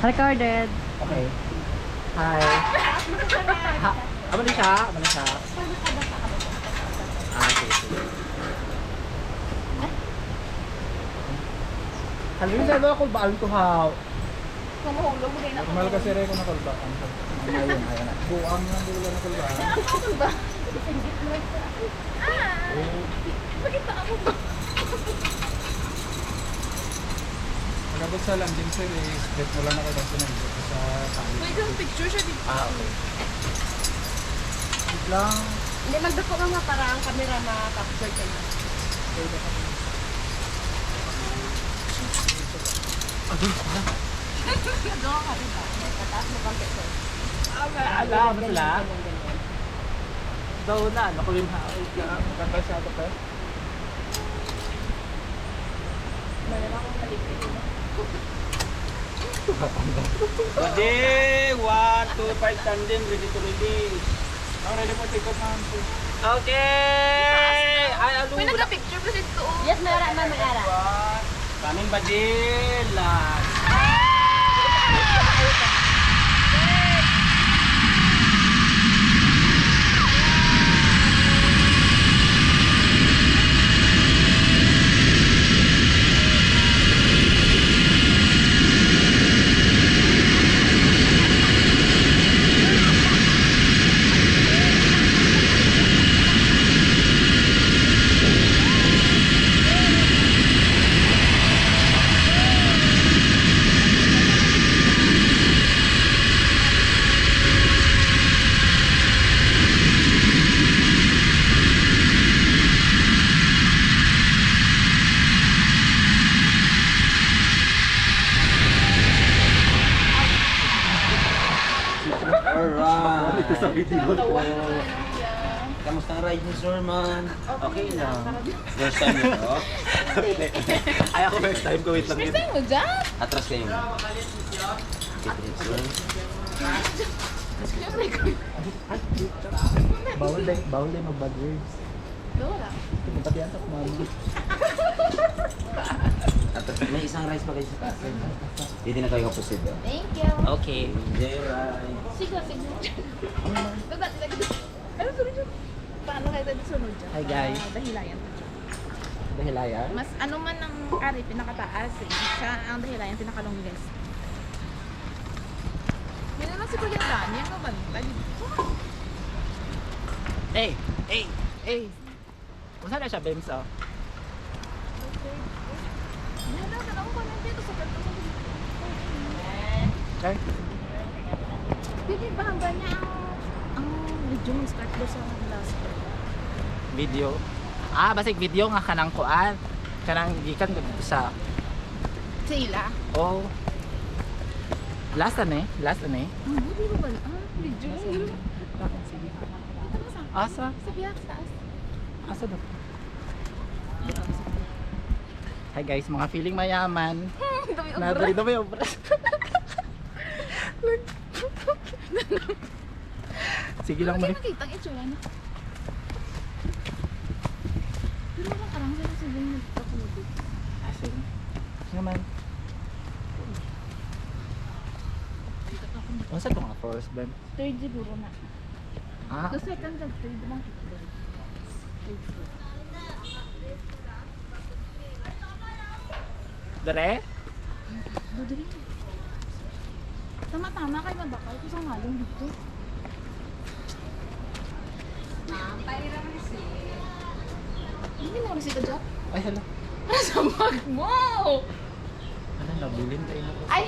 Recorded. Okay. Hi. Ha, amo ni siya? Amo ni siya? Ah, sige, sige. Halin sa ako ba ko ha? Kumuhulog mo din ako. Normal kasi rin ko nakalbaan. Ayun, ayun na. Buang nga dito nakalbaan. Ako ba? Bakit ba ako ba? Pagkabot sa landing sir, split mo lang ako kasi nandito sa tali. Pwede yung picture siya dito. Ah, okay. Split lang. Hindi, magdako ka nga para ang camera ma-capture kayo. Agay, wala. Nagawa ka rin ba? Mataas mo bang picture? Alam mo sila? Daw na, ano ko yung haawit ka. Maganda siya ito pa. Mayroon akong maligpit mo. Ready! 1, 2, 5 tandem, ready to release. Ang ready po, take off na. Okay! Ay, ano May nagka-picture ko dito. Yes, mayara na mayara. Kaning badil. Alright. Ito sa video ko. Kamusta ang ride ni Sir man? Okay lang. First time nito? Ay, ako first time ko. Wait lang yun. Saan mo dyan? Atras kayo. Bawal din mag-bad words. Dora. Pati yata kumami. Atras. May isang rice pa kayo sa taas. Hindi na kayo kapusid. Thank you. Okay. Enjoy ride. Sige, sige. Baba, sige. Ano sunod dyan? Paano kayo tayo sunod dyan? Hi, guys. Dahilayan. Dahilayan. Mas ano man ang ari pinakataas eh. Siya ang dahilayan pinakalongest. Yun na lang si Kuya Dani ang kabantay. Hey! Hey! Hey! Kung saan na siya, Bems, oh? Yan na, tanong ko na dito sa kanto. Okay. Bibi ba hanggang niya ang medyo ng start do sa last year? Video. Ah, basig video nga kanang kuan. Kanang gikan sa Sa ila? oh. Last na eh. Last na eh. Hindi ba ba? Video. Sige. Ito sa Asa? sa biyak taas. Asa daw? Hi guys, mga feeling mayaman. Dami ang Nadali na may obras. Sige lang mo. Hindi makita ang itsura na. Pero wala karang sila sa ganyan nagkakulog. Sige. Naman. Masa ko nga first Ben? Third siguro na. Ah, The second and third lang. dere? Dodri. Tama-tama kay mabakal ko sa ngalong dito. Hindi mo rin si Kajak. Ay, hala. Ano sa bag mo? Ano, nabilin tayo na po. Ay!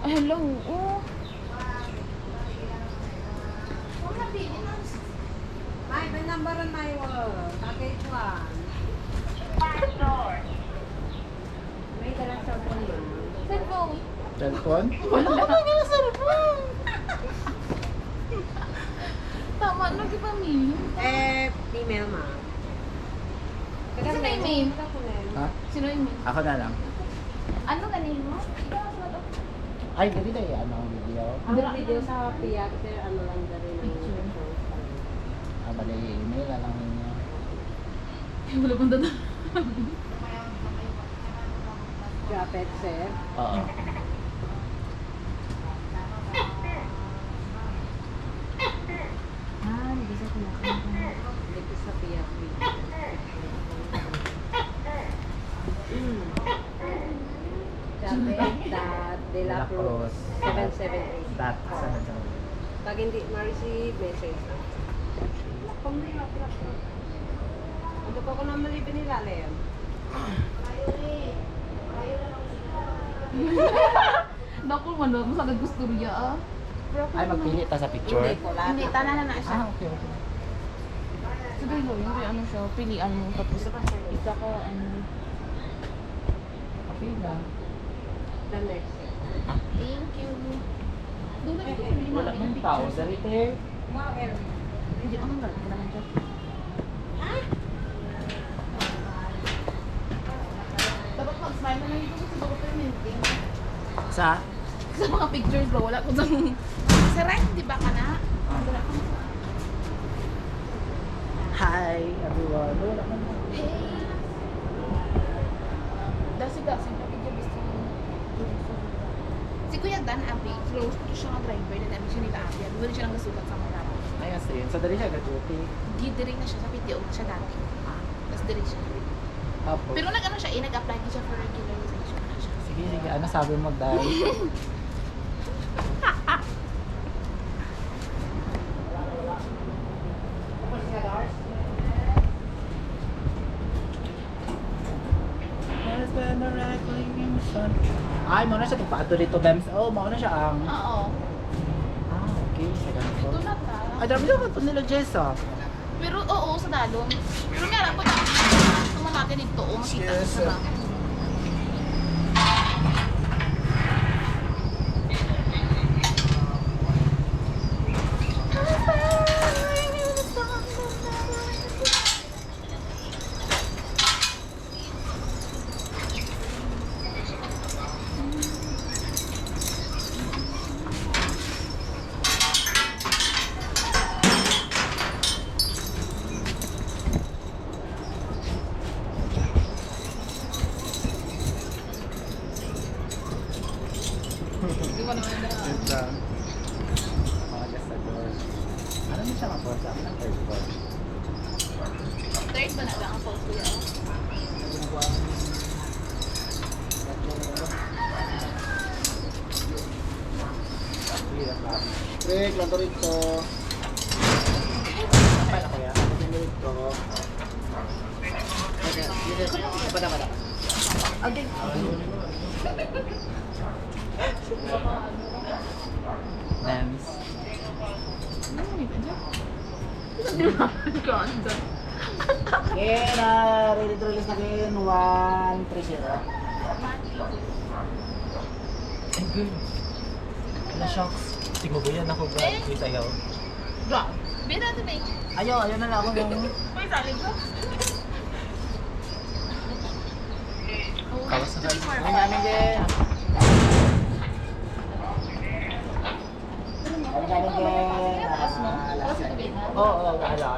Ay, hello. Oo. Ay, may number on my wall. Package 1. May dalang cellphone yun. Cellphone. Cellphone? Wala ka pa nga cellphone. Tama na, di ba, Mi? Email ma. Sino yung email? Ha? Sino yung email? Ako na lang. Ano ganin mo? Ikaw ang sulat. Ay, dali tayo ano ang video. Ang video sa piyak, sir, ano lang na rin ang picture. Ah, bali, email na lang ninyo. Wala pang dada. Japet, sir. Oo. De La Cruz 778. That, sana daw. Pag hindi ma-receive, message na. Ito ko naman ibinilala yan. Naku, wala mo sagad gusto niya ah. Ay, magpili ta sa picture. Hindi ko lahat. Hindi, tanan na siya. Ah, okay, okay. Sige mo, yung ano siya, pilian mo. Tapos isa ka, ano. Okay na. The next. Thank you. Doon na yung Wala ng tao sa retail. Hindi, ano nga, wala naman siya. Dapat mag-smile na lang dito kasi bago permanenting. Sa? Sa mga pictures ba, wala ko sa... Sa right, di ba ka na? Wala ka na. Hi, everyone. Wala naman. Hey! Dasi-dasi, napigyan gusto mo. Si Kuya Dan Abi, close to siya nga driver na dami siya nila Abi. Wala siya nang nasulat sa mga tao. Ay, as in. So, dali siya ga-duty. Diri na siya sa PTO na siya dati. Tapos diri siya. Tapos. Pero nag-ano siya, nag-apply din siya for regularization na siya. Sige, sige. Ano sabi mo, Dad? Ay, mo na siya nagpaato dito, Bems. Oh, mo na siya ang... Oo. Ah, okay. Sa ganito. Ito na ta. Ay, dami naman ito nila, Jessa. Pero oo, sa dalong. Pero nga lang po na tuma natin ito, makita Yes, sa mga. Di ba naman na? Ito. Mga gasador. Ano na siya nga sa akin ang third floor? Third ba na lang ang post ko yan? Break, lanto rito. Apa na kaya? Lanto rito. Pada. Okay. Names. Ganda. Okay, na ready to release na kayo. 130. Ay, good. Ano shocks? Sinubuyan ako ba? Please ayaw. Drop. Bina ito may. Ayaw na lang ako ng... May saling ko. Kawas na kayo. Ay, namin din. Ay, namin din. Taas mo? Tapos ito ba? Oo, ala.